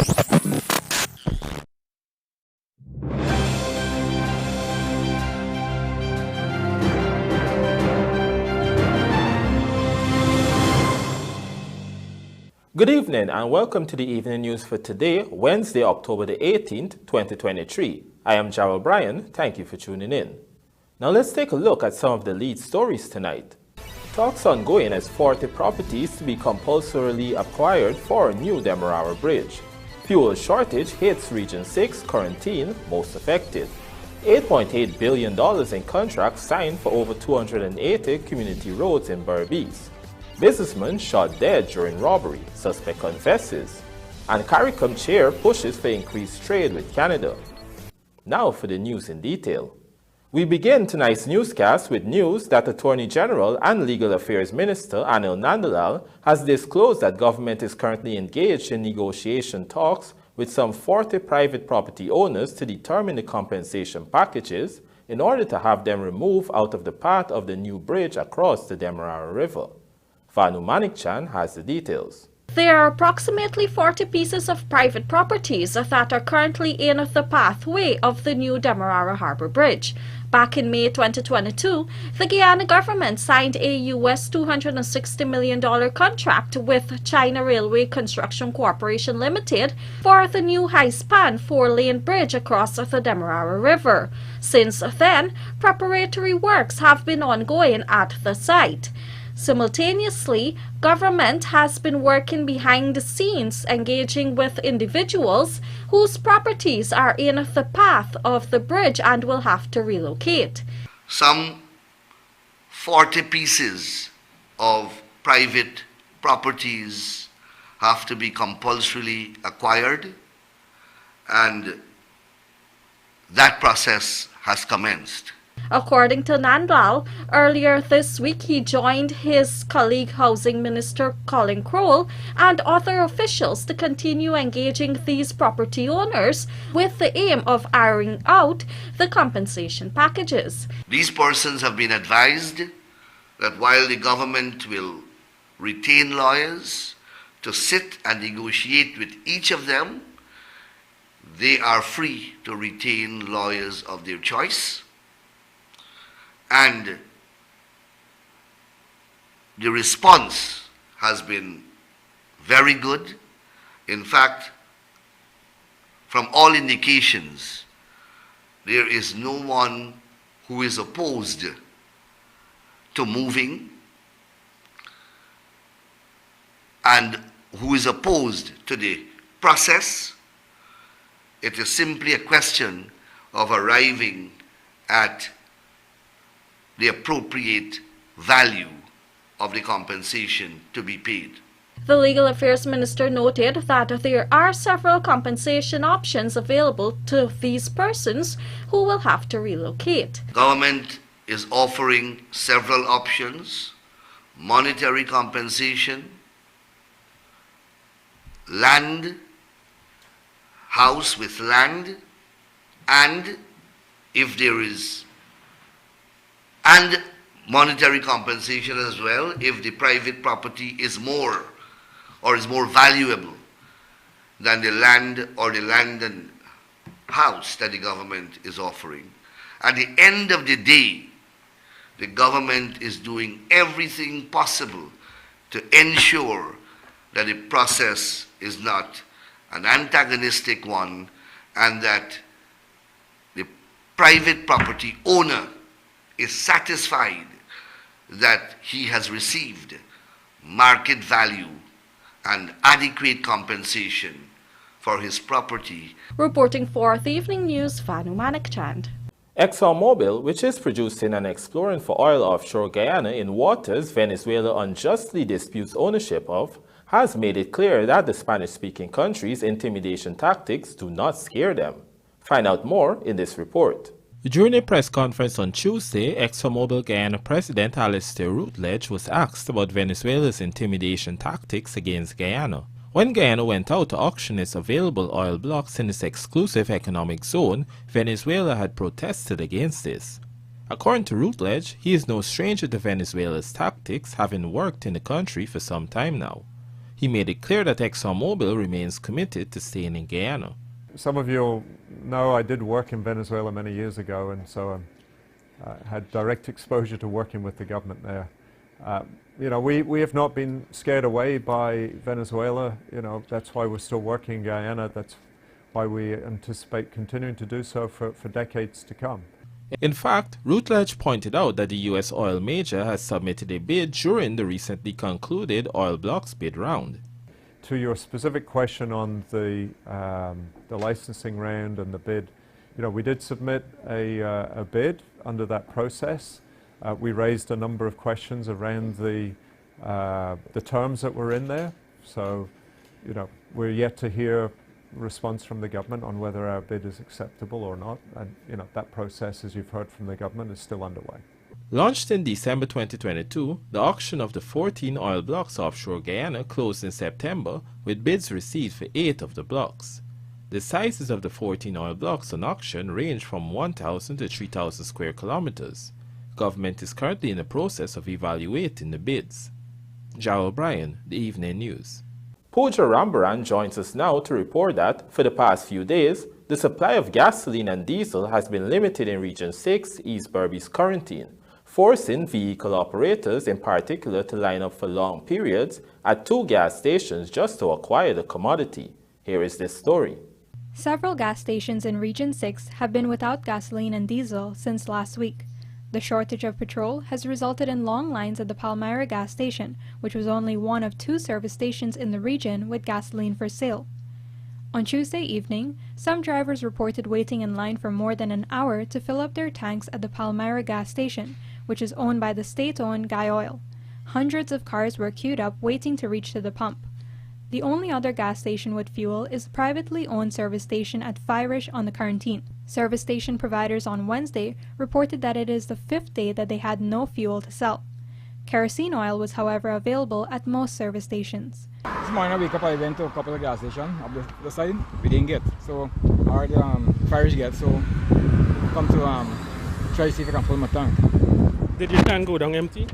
Good evening and welcome to the evening news for today, Wednesday, October the 18th, 2023. I am Jarrell Bryan. Thank you for tuning in. Now let's take a look at some of the lead stories tonight. Talks ongoing as 40 properties to be compulsorily acquired for a new Demerara Bridge. Fuel shortage hits Region 6, Quarantine, most affected. $8.8 billion in contracts signed for over 280 community roads in Berbice. Businessman shot dead during robbery, suspect confesses. And CARICOM chair pushes for increased trade with Canada. Now for the news in detail. We begin tonight's newscast with news that Attorney General and Legal Affairs Minister Anil Nandalal has disclosed that government is currently engaged in negotiation talks with some 40 private property owners to determine the compensation packages in order to have them removed out of the path of the new bridge across the Demerara River. Vanu Manikchan has the details. There are approximately 40 pieces of private properties that are currently in the pathway of the new Demerara Harbour Bridge. Back in May 2022, the Guyana government signed a US $260 million contract with China Railway Construction Corporation Limited for the new high-span 4-lane bridge across the Demerara River. Since then, preparatory works have been ongoing at the site. Simultaneously, government has been working behind the scenes, engaging with individuals whose properties are in the path of the bridge and will have to relocate. Some 40 pieces of private properties have to be compulsorily acquired, and that process has commenced. According to Nandlal, earlier this week he joined his colleague Housing Minister Colin Crowell and other officials to continue engaging these property owners with the aim of ironing out the compensation packages. These persons have been advised that while the government will retain lawyers to sit and negotiate with each of them, they are free to retain lawyers of their choice. And the response has been very good. In fact, from all indications, there is no one who is opposed to moving and who is opposed to the process. It is simply a question of arriving at the appropriate value of the compensation to be paid. The Legal Affairs Minister noted that there are several compensation options available to these persons who will have to relocate. Government is offering several options: monetary compensation, land, house with land, and if there is and monetary compensation as well if the private property is more valuable than the land or the land and house that the government is offering. At the end of the day, the government is doing everything possible to ensure that the process is not an antagonistic one and that the private property owner is satisfied that he has received market value and adequate compensation for his property. Reporting for the Evening News, Vanu Manikchand. ExxonMobil, which is producing and exploring for oil offshore Guyana in waters Venezuela unjustly disputes ownership of, has made it clear that the Spanish-speaking country's intimidation tactics do not scare them. Find out more in this report. During a press conference on Tuesday, ExxonMobil Guyana President Alistair Routledge was asked about Venezuela's intimidation tactics against Guyana. When Guyana went out to auction its available oil blocks in its exclusive economic zone, Venezuela had protested against this. According to Routledge, he is no stranger to Venezuela's tactics, having worked in the country for some time now. He made it clear that ExxonMobil remains committed to staying in Guyana. Some of you know I did work in Venezuela many years ago, and so had direct exposure to working with the government there. You know, we have not been scared away by Venezuela. You know, that's why we're still working in Guyana. That's why we anticipate continuing to do so for decades to come. In fact, Routledge pointed out that the U.S. oil major has submitted a bid during the recently concluded oil blocks bid round. To your specific question on the licensing round and the bid, you know, we did submit a bid under that process. We raised a number of questions around the terms that were in there. So, you know, we're yet to hear response from the government on whether our bid is acceptable or not. And, you know, that process, as you've heard from the government, is still underway. Launched in December 2022, the auction of the 14 oil blocks offshore Guyana closed in September, with bids received for 8 of the blocks. The sizes of the 14 oil blocks on auction range from 1,000 to 3,000 square kilometers. Government is currently in the process of evaluating the bids. Jarrell Bryan, The Evening News. Pooja Rambaran joins us now to report that, for the past few days, the supply of gasoline and diesel has been limited in Region 6, East Berbice Quarantine, forcing vehicle operators in particular to line up for long periods at 2 gas stations just to acquire the commodity. Here is this story. Several gas stations in Region 6 have been without gasoline and diesel since last week. The shortage of petrol has resulted in long lines at the Palmyra gas station, which was only one of 2 service stations in the region with gasoline for sale. On Tuesday evening, some drivers reported waiting in line for more than an hour to fill up their tanks at the Palmyra gas station, which is owned by the state-owned Guy Oil. Hundreds of cars were queued up waiting to reach to the pump. The only other gas station with fuel is a privately owned service station at Firish on the Quarantine. Service station providers on Wednesday reported that it is the 5th day that they had no fuel to sell. Kerosene oil was, however, available at most service stations. This morning I wake up, I went to a couple of gas stations up the side. We didn't get, so our Firish get, so come to try to see if I can fill my tank. Did your tank go down empty?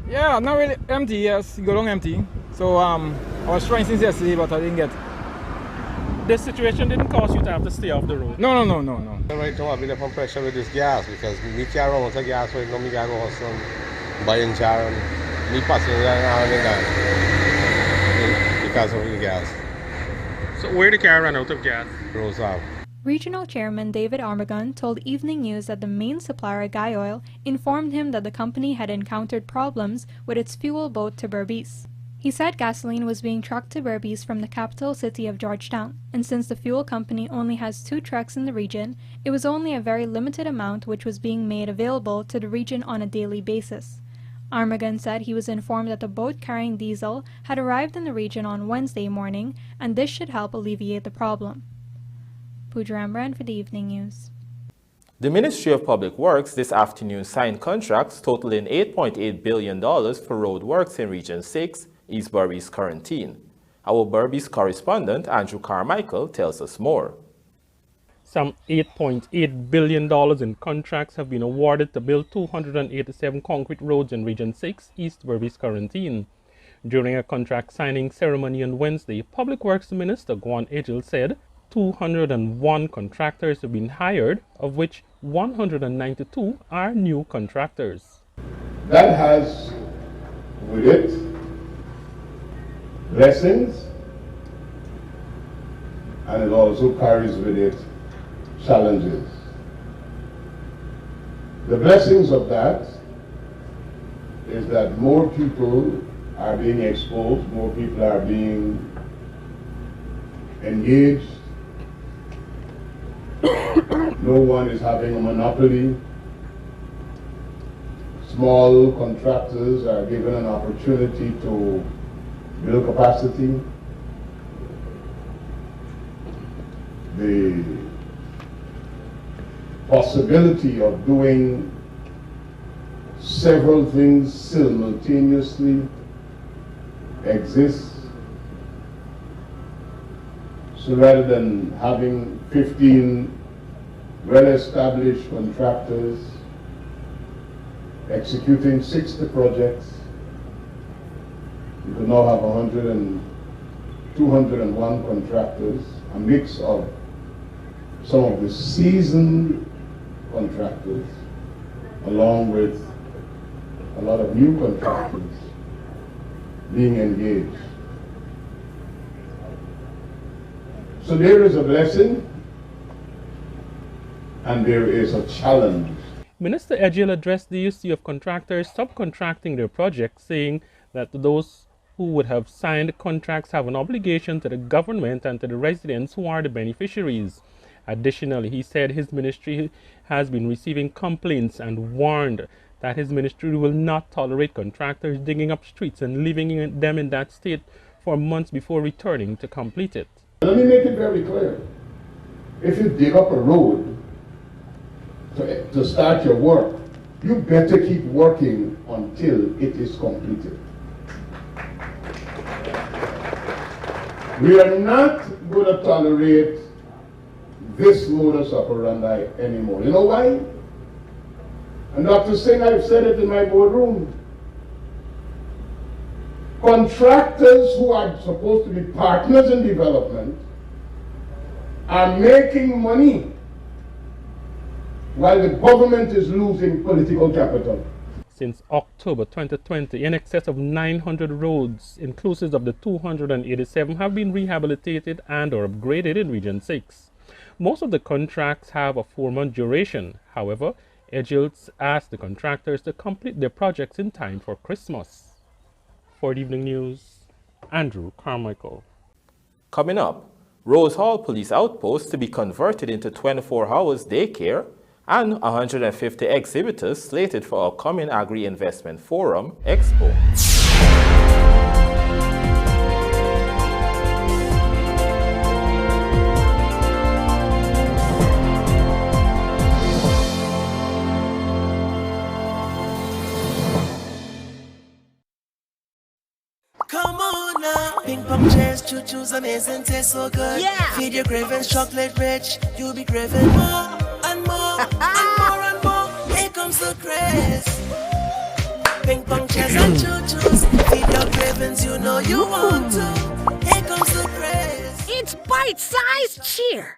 Yeah, not really empty, yes, it go down empty. So I was trying since yesterday, but I didn't get. This situation didn't cause you to have to stay off the road? No. Right now I've been under pressure with this gas because we can't run out of gas right now. We can't go out buying jar and me passing that because of the gas. So where the car ran out of gas? Rose out. Regional Chairman David Armagon told Evening News that the main supplier, Guy Oil, informed him that the company had encountered problems with its fuel boat to Berbice. He said gasoline was being trucked to Berbice from the capital city of Georgetown, and since the fuel company only has 2 trucks in the region, it was only a very limited amount which was being made available to the region on a daily basis. Armagon said he was informed that the boat carrying diesel had arrived in the region on Wednesday morning, and this should help alleviate the problem. Pooja Rambaran for the Evening News. The Ministry of Public Works this afternoon signed contracts totaling $8.8 billion for road works in Region 6, East Berbice Quarantine. Our Berbice correspondent Andrew Carmichael tells us more. Some $8.8 billion in contracts have been awarded to build 287 concrete roads in Region 6, East Berbice Quarantine. During a contract signing ceremony on Wednesday, Public Works Minister Gwan Ejil said 201 contractors have been hired, of which 192 are new contractors. That has with it blessings, and it also carries with it challenges. The blessings of that is that more people are being exposed, more people are being engaged. No one is having a monopoly. Small contractors are given an opportunity to build capacity. The possibility of doing several things simultaneously exists. So rather than having 15 well-established contractors executing 60 projects, you can now have 100 201 contractors, a mix of some of the seasoned contractors, along with a lot of new contractors being engaged. So there is a blessing and there is a challenge. Minister Edgell addressed the issue of contractors subcontracting their projects, saying that those who would have signed contracts have an obligation to the government and to the residents who are the beneficiaries. Additionally, he said his ministry has been receiving complaints and warned that his ministry will not tolerate contractors digging up streets and leaving them in that state for months before returning to complete it. Let me make it very clear. If you dig up a road to start your work, you better keep working until it is completed. We are not going to tolerate this modus operandi anymore. You know why? And Dr. Singh, I've said it in my boardroom. Contractors who are supposed to be partners in development are making money while the government is losing political capital. Since October 2020, in excess of 900 roads, inclusive of the 287, have been rehabilitated and or upgraded in Region 6. Most of the contracts have a 4-month duration. However, Edgell asked the contractors to complete their projects in time for Christmas. For the Evening News, Andrew Carmichael. Coming up, Rose Hall Police Outpost to be converted into 24 hours daycare, and 150 exhibitors slated for upcoming Agri Investment Forum Expo. Come on now, ping pong chairs, choo-choos, amazing, taste so good. Yeah. Feed your cravings, chocolate rich, you'll be craving more and more and more and more. Here comes the craze. Ping pong chairs and choo-choos, feed your cravings, you know you want to. Here comes the craze. It's bite-sized cheer.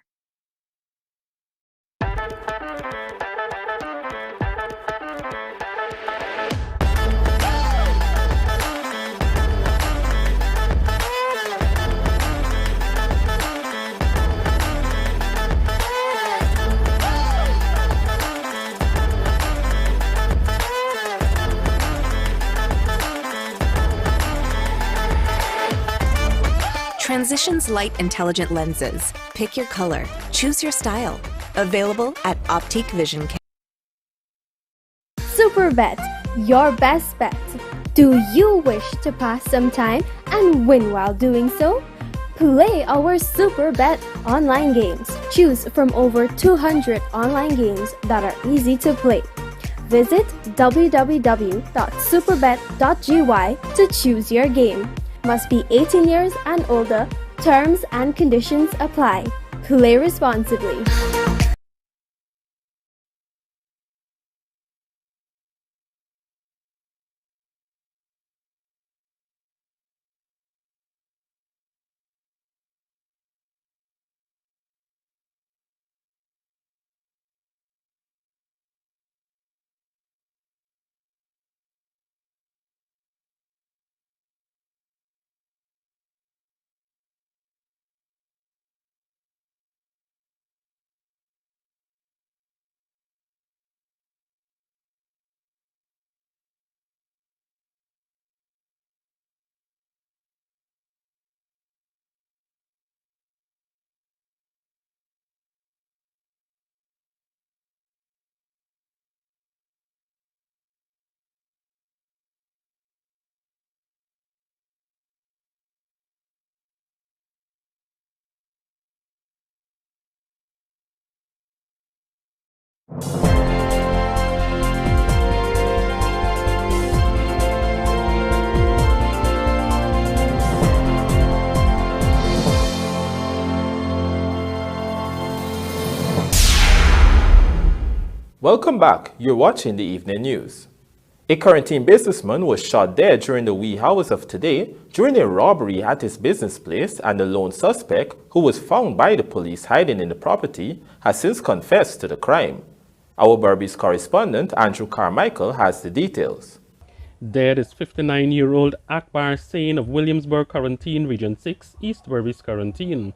Transitions Light Intelligent Lenses. Pick your color. Choose your style. Available at Optique Vision. Superbet, your best bet. Do you wish to pass some time and win while doing so? Play our Superbet online games. Choose from over 200 online games that are easy to play. Visit www.superbet.gy to choose your game. Must be 18 years and older. Terms and conditions apply. Play responsibly. Welcome back. You're watching the Evening News. A Corentyne businessman was shot dead during the wee hours of today during a robbery at his business place, and the lone suspect, who was found by the police hiding in the property, has since confessed to the crime. Our Berbice correspondent, Andrew Carmichael, has the details. Dead is 59-year-old Akbar Sain of Williamsburg, Corentyne, Region 6, East Berbice, Corentyne.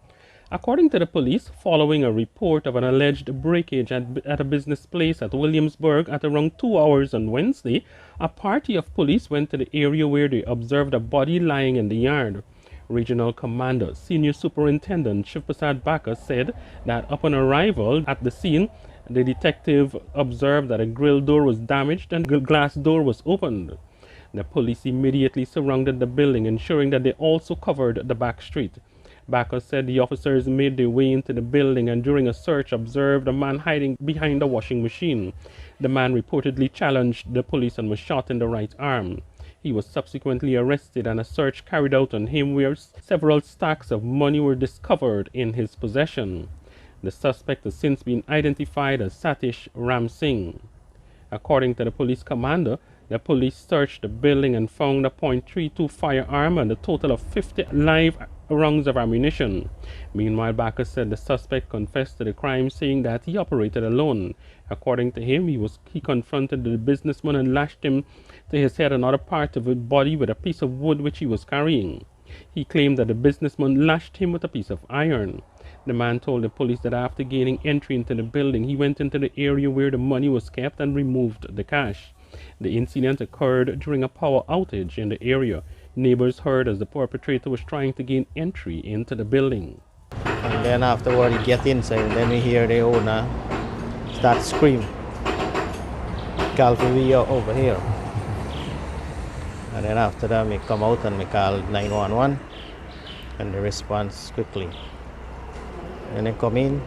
According to the police, following a report of an alleged breakage at a business place at Williamsburg at around 2 hours on Wednesday, a party of police went to the area where they observed a body lying in the yard. Regional Commander, Senior Superintendent Shivprasad Baka said that upon arrival at the scene, the detective observed that a grill door was damaged and a glass door was opened. The police immediately surrounded the building, ensuring that they also covered the back street. Baka said the officers made their way into the building and during a search observed a man hiding behind a washing machine. The man reportedly challenged the police and was shot in the right arm. He was subsequently arrested and a search carried out on him where several stacks of money were discovered in his possession. The suspect has since been identified as Satish Ram Singh. According to the police commander, the police searched the building and found a .32 firearm and a total of 50 live rounds of ammunition. Meanwhile, Baka said the suspect confessed to the crime, saying that he operated alone. According to him, he confronted the businessman and lashed him to his head and other part of his body with a piece of wood which he was carrying. He claimed that the businessman lashed him with a piece of iron. The man told the police that after gaining entry into the building, he went into the area where the money was kept and removed the cash. The incident occurred during a power outage in the area. Neighbors heard as the perpetrator was trying to gain entry into the building. And then afterward he get inside, then we hear the owner start screaming, "Call for we over here." And then after that we come out and we call 911 and the response quickly. And they come in,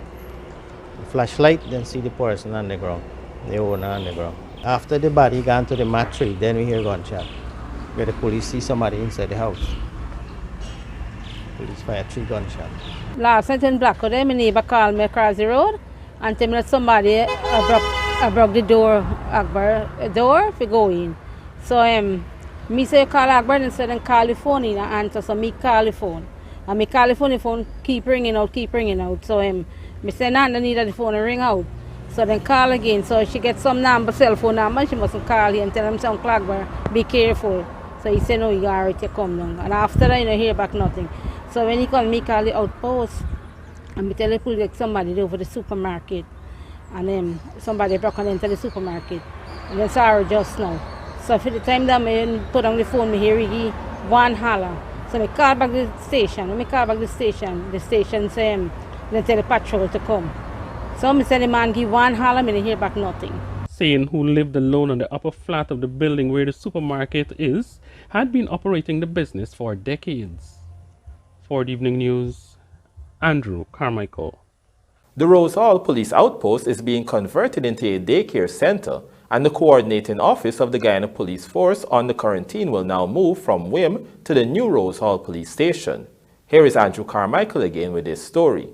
flashlight, then see the person on the ground, the owner on the ground. After the body gone to the mattress, then we hear gunshot. Where the police see somebody inside the house. Police fire 3 gunshots. Last night in Blackwood, my neighbor called me across the road and told me that somebody broke the door, Akbar door, to go in. So me say call Akbar and said then call the phone in and answer, so me call the phone. And me call the phone keep ringing out. So me say nah, I need the phone to ring out. So then call again. So she gets some number, cell phone number, she mustn't call him and tell him some Akbar, be careful. So he said, no, you already come down. And after that, hear back nothing. So when he called me, call the outpost. And me tell the police somebody over the supermarket. And somebody broke into the supermarket. And then sorry just now. So for the time that I put on the phone, me hear he one holler. So I call back the station. When I call back the station say, they tell the patrol to come. So I said the man give one holler, I hear back nothing. Sain, who lived alone on the upper flat of the building where the supermarket is, had been operating the business for decades. For the Evening News, Andrew Carmichael. The Rose Hall Police Outpost is being converted into a daycare center, and the coordinating office of the Guyana Police Force on the Corentyne will now move from WIM to the new Rose Hall Police Station. Here is Andrew Carmichael again with this story.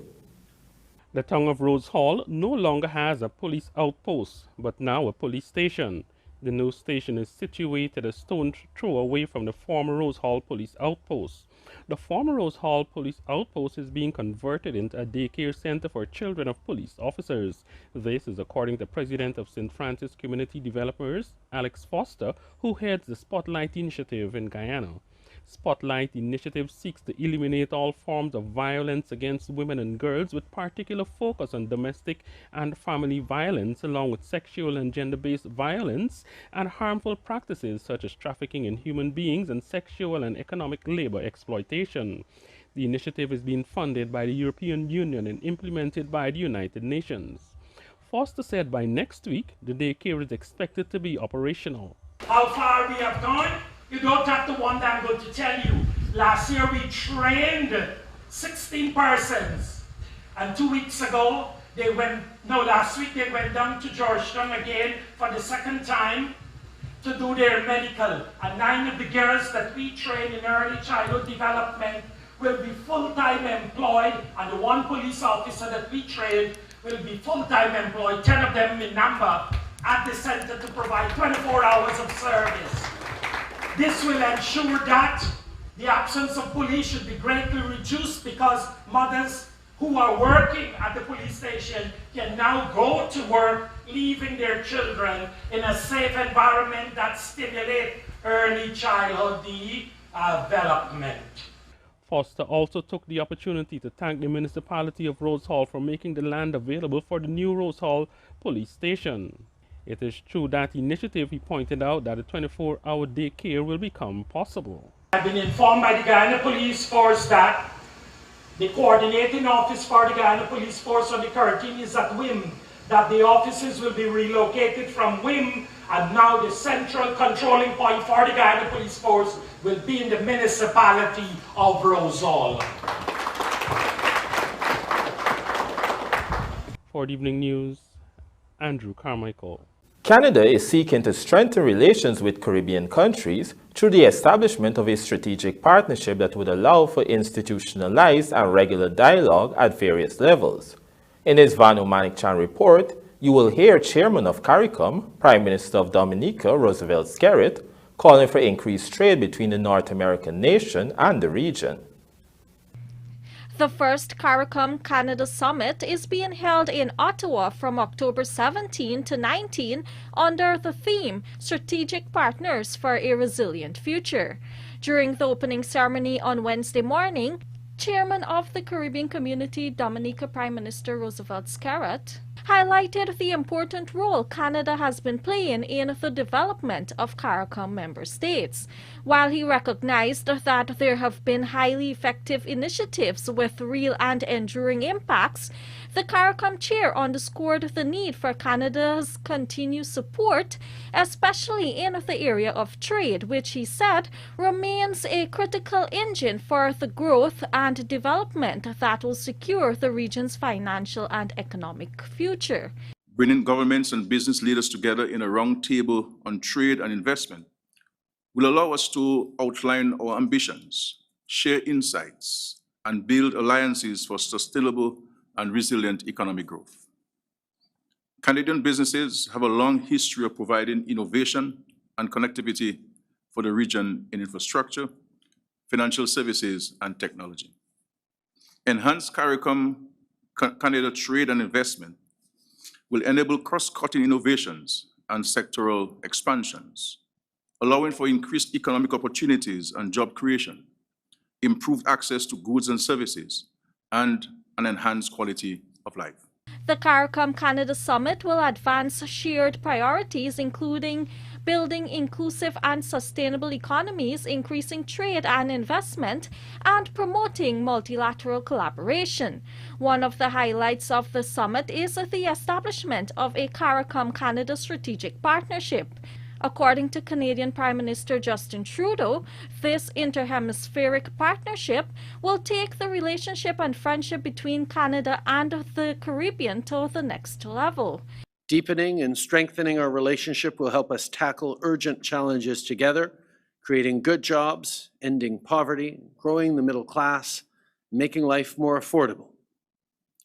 The town of Rose Hall no longer has a police outpost, but now a police station. The new station is situated a stone's throw away from the former Rose Hall Police Outpost. The former Rose Hall Police Outpost is being converted into a daycare center for children of police officers. This is according to President of St. Francis Community Developers, Alex Foster, who heads the Spotlight Initiative in Guyana. Spotlight Initiative seeks to eliminate all forms of violence against women and girls, with particular focus on domestic and family violence, along with sexual and gender-based violence and harmful practices such as trafficking in human beings and sexual and economic labor exploitation. The initiative is being funded by the European Union and implemented by the United Nations. Foster said by next week, the daycare is expected to be operational. How far we have gone? You don't have to wonder, I'm going to tell you. Last year we trained 16 persons. And 2 weeks ago, last week they went down to Georgetown again for the second time to do their medical. And 9 of the girls that we train in early childhood development will be full-time employed, and the 1 police officer that we trained will be full-time employed. 10 of them in number at the center to provide 24 hours of service. This will ensure that the absence of police should be greatly reduced because mothers who are working at the police station can now go to work, leaving their children in a safe environment that stimulates early childhood development. Foster also took the opportunity to thank the municipality of Rose Hall for making the land available for the new Rose Hall police station. It is through that initiative, he pointed out, that a 24-hour day care will become possible. I've been informed by the Guyana Police Force that the coordinating office for the Guyana Police Force on the Corentyne is at WIM, that the offices will be relocated from WIM, and now the central controlling point for the Guyana Police Force will be in the municipality of Rose Hall. For the evening news, Andrew Carmichael. Canada is seeking to strengthen relations with Caribbean countries through the establishment of a strategic partnership that would allow for institutionalized and regular dialogue at various levels. In his Vanu Manikchan report, you will hear Chairman of CARICOM, Prime Minister of Dominica, Roosevelt Skerritt, calling for increased trade between the North American nation and the region. The first CARICOM-Canada Summit is being held in Ottawa from October 17 to 19 under the theme Strategic Partners for a Resilient Future. During the opening ceremony on Wednesday morning, Chairman of the Caribbean Community, Dominica Prime Minister Roosevelt Skerritt, highlighted the important role Canada has been playing in the development of CARICOM member states, while he recognized that there have been highly effective initiatives with real and enduring impacts. The CARICOM chair underscored the need for Canada's continued support, especially in the area of trade, which he said remains a critical engine for the growth and development that will secure the region's financial and economic future. Bringing governments and business leaders together in a round table on trade and investment will allow us to outline our ambitions, share insights, and build alliances for sustainable and resilient economic growth. Canadian businesses have a long history of providing innovation and connectivity for the region in infrastructure, financial services, and technology. Enhanced CARICOM-Canada trade and investment will enable cross-cutting innovations and sectoral expansions, allowing for increased economic opportunities and job creation, improved access to goods and services, and an enhanced quality of life. The CARICOM-Canada Summit will advance shared priorities, including building inclusive and sustainable economies, increasing trade and investment, and promoting multilateral collaboration. One of the highlights of the summit is the establishment of a CARICOM-Canada strategic partnership. According to Canadian Prime Minister Justin Trudeau, this interhemispheric partnership will take the relationship and friendship between Canada and the Caribbean to the next level. Deepening and strengthening our relationship will help us tackle urgent challenges together, creating good jobs, ending poverty, growing the middle class, making life more affordable,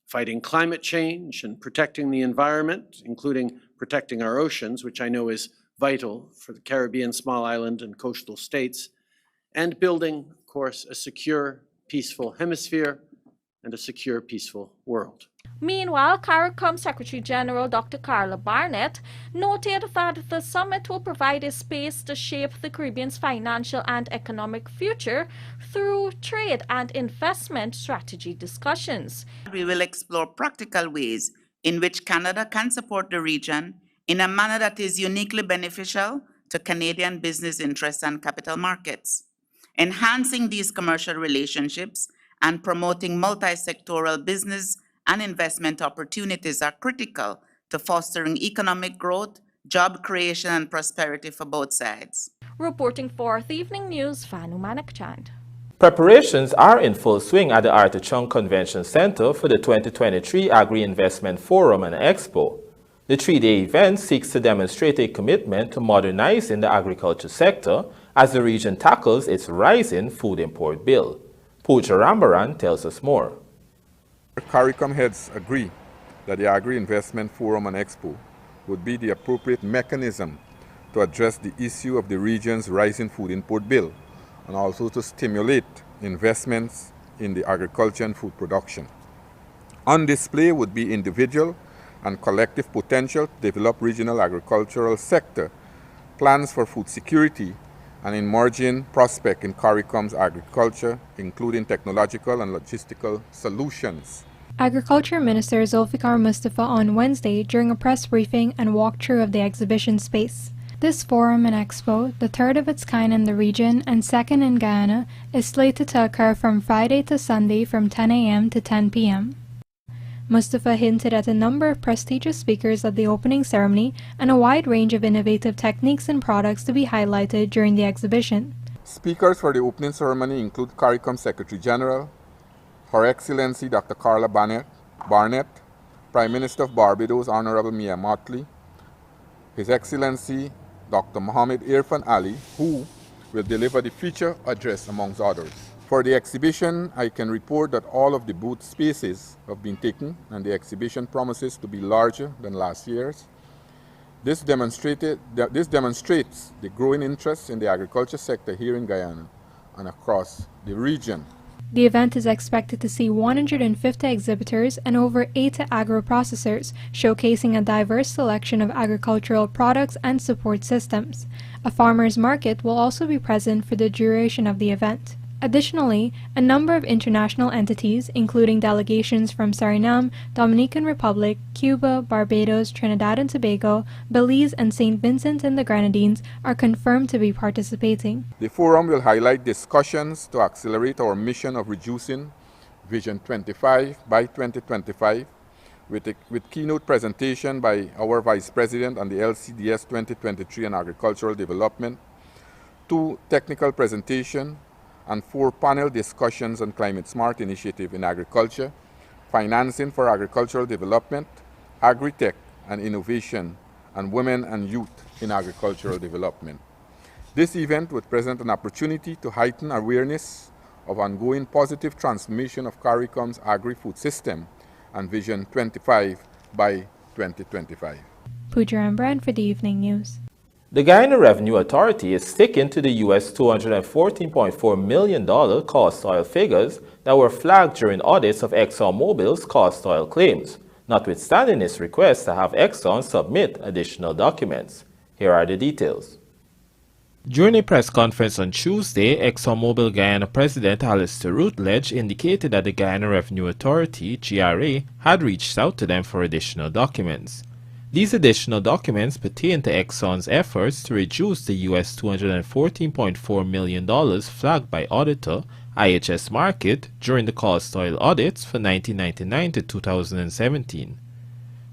fighting climate change and protecting the environment, including protecting our oceans, which I know is vital for the Caribbean, small island, and coastal states, and building, of course, a secure, peaceful hemisphere and a secure, peaceful world. Meanwhile, CARICOM Secretary General Dr. Carla Barnett noted that the summit will provide a space to shape the Caribbean's financial and economic future through trade and investment strategy discussions. We will explore practical ways in which Canada can support the region in a manner that is uniquely beneficial to Canadian business interests and capital markets. Enhancing these commercial relationships and promoting multi-sectoral business and investment opportunities are critical to fostering economic growth, job creation, and prosperity for both sides. Reporting for the Evening News, Vanu Manikchan. Preparations are in full swing at the Artichunk Convention Center for the 2023 Agri Investment Forum and Expo. The three-day event seeks to demonstrate a commitment to modernizing the agriculture sector as the region tackles its rising food import bill. Pooja Rambaran tells us more. CARICOM heads agree that the Agri Investment Forum and Expo would be the appropriate mechanism to address the issue of the region's rising food import bill and also to stimulate investments in the agriculture and food production. On display would be individual and collective potential to develop regional agricultural sector, plans for food security, and emerging prospect in CARICOM's agriculture, including technological and logistical solutions. Agriculture Minister Zulfikar Mustafa on Wednesday during a press briefing and walkthrough of the exhibition space. This forum and expo, the third of its kind in the region and second in Guyana, is slated to occur from Friday to Sunday from 10 a.m. to 10 p.m. Mustafa hinted at a number of prestigious speakers at the opening ceremony and a wide range of innovative techniques and products to be highlighted during the exhibition. Speakers for the opening ceremony include CARICOM Secretary General, Her Excellency Dr. Carla Barnett, Prime Minister of Barbados Honorable Mia Mottley, His Excellency Dr. Mohammed Irfan Ali, who will deliver the feature address amongst others. For the exhibition, I can report that all of the booth spaces have been taken and the exhibition promises to be larger than last year's. This demonstrates the growing interest in the agriculture sector here in Guyana and across the region. The event is expected to see 150 exhibitors and over 80 agro-processors, showcasing a diverse selection of agricultural products and support systems. A farmers market will also be present for the duration of the event. Additionally, a number of international entities, including delegations from Suriname, Dominican Republic, Cuba, Barbados, Trinidad and Tobago, Belize, and St. Vincent and the Grenadines, are confirmed to be participating. The forum will highlight discussions to accelerate our mission of reducing Vision 25 by 2025, with keynote presentation by our Vice President on the LCDS 2023 and Agricultural Development, 2 technical presentations, and 4 panel discussions on Climate Smart Initiative in Agriculture, Financing for Agricultural Development, Agri-Tech and Innovation, and Women and Youth in Agricultural Development. This event would present an opportunity to heighten awareness of ongoing positive transformation of CARICOM's agri-food system and Vision 25 by 2025. Pooja Rembrandt for the Evening News. The Guyana Revenue Authority is sticking to the US $214.4 million cost oil figures that were flagged during audits of ExxonMobil's cost oil claims, notwithstanding its request to have Exxon submit additional documents. Here are the details. During a press conference on Tuesday, ExxonMobil Guyana President Alistair Routledge indicated that the Guyana Revenue Authority, GRA, had reached out to them for additional documents. These additional documents pertain to Exxon's efforts to reduce the US $214.4 million flagged by auditor IHS Markit during the cost oil audits for 1999 to 2017.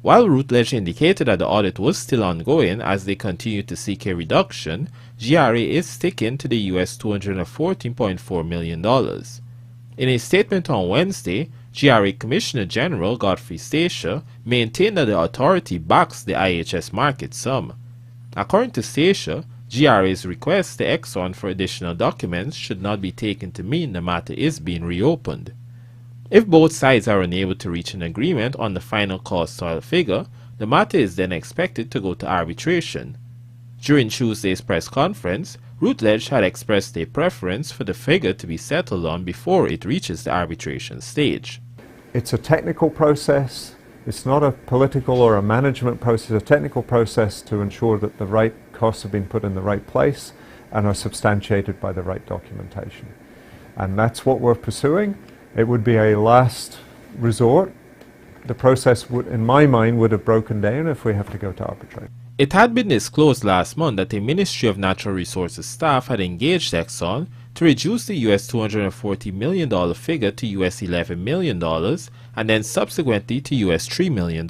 While Routledge indicated that the audit was still ongoing as they continue to seek a reduction, GRA is sticking to the US $214.4 million. In a statement on Wednesday, GRA Commissioner General Godfrey Stacia maintained that the authority backs the IHS Markit sum. According to Stacia, GRA's request to Exxon for additional documents should not be taken to mean the matter is being reopened. If both sides are unable to reach an agreement on the final cost oil figure, the matter is then expected to go to arbitration. During Tuesday's press conference, Routledge had expressed a preference for the figure to be settled on before it reaches the arbitration stage. It's a technical process. It's not a political or a management process, a technical process to ensure that the right costs have been put in the right place and are substantiated by the right documentation. And that's what we're pursuing. It would be a last resort. The process would, in my mind, would have broken down if we have to go to arbitration. It had been disclosed last month that the Ministry of Natural Resources staff had engaged Exxon to reduce the US $240 million figure to US $11 million and then subsequently to US $3 million.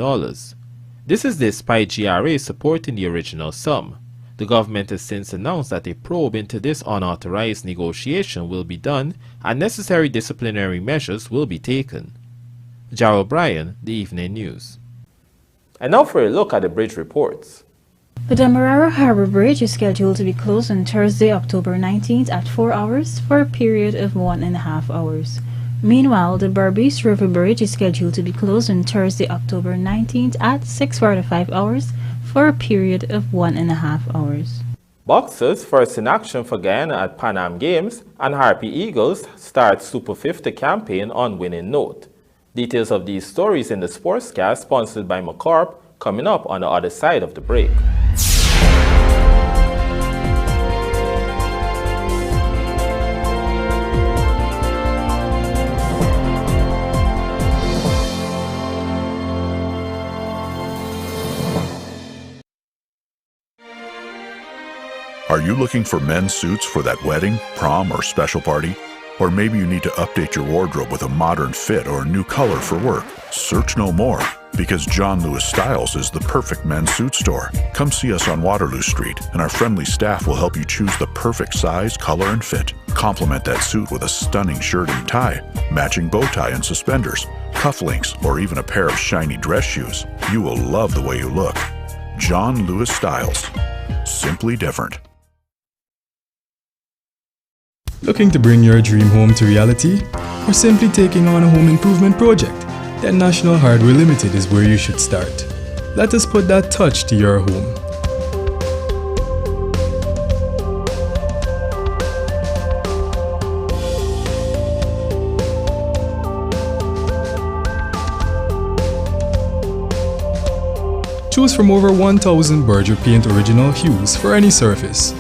This is despite GRA supporting the original sum. The government has since announced that a probe into this unauthorized negotiation will be done and necessary disciplinary measures will be taken. Jarrell Bryan, The Evening News. And now for a look at the bridge reports. The Demerara Harbor Bridge is scheduled to be closed on Thursday, October 19th at 4 hours for a period of 1.5 hours. Meanwhile, the Berbice River Bridge is scheduled to be closed on Thursday, October 19th at 6:45 hours for a period of 1.5 hours. Boxers first in action for Guyana at Pan Am Games, and Harpy Eagles start Super 50 campaign on winning note. Details of these stories in the Sportscast sponsored by McCorp coming up on the other side of the break. Are you looking for men's suits for that wedding, prom, or special party? Or maybe you need to update your wardrobe with a modern fit or a new color for work? Search no more, because John Lewis Styles is the perfect men's suit store. Come see us on Waterloo Street, and our friendly staff will help you choose the perfect size, color, and fit. Complement that suit with a stunning shirt and tie, matching bow tie and suspenders, cufflinks, or even a pair of shiny dress shoes. You will love the way you look. John Lewis Styles. Simply different. Looking to bring your dream home to reality? Or simply taking on a home improvement project? Then National Hardware Limited is where you should start. Let us put that touch to your home. Choose from over 1,000 Berger Paint original hues for any surface.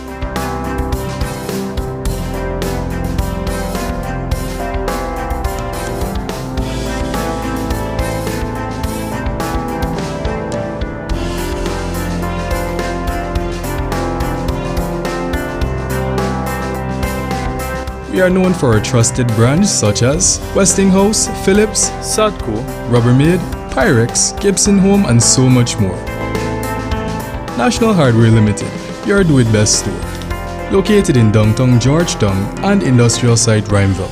We are known for our trusted brands such as Westinghouse, Philips, Sadco, Rubbermaid, Pyrex, Gibson Home, and so much more. National Hardware Limited, your do-it-best store. Located in downtown Georgetown and industrial site Rhymeville.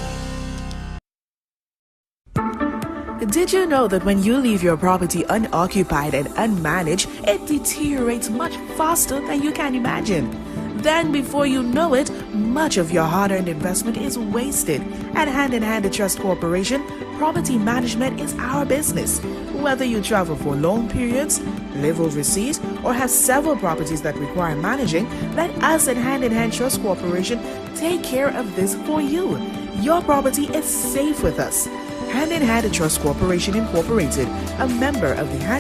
Did you know that when you leave your property unoccupied and unmanaged, it deteriorates much faster than you can imagine? Then before you know it, much of your hard-earned investment is wasted. At Hand in Hand Trust Corporation, property management is our business. Whether you travel for long periods, live overseas, or have several properties that require managing, let us at Hand in Hand Trust Corporation take care of this for you. Your property is safe with us. Hand in Hand Trust Corporation Incorporated, a member of the Hand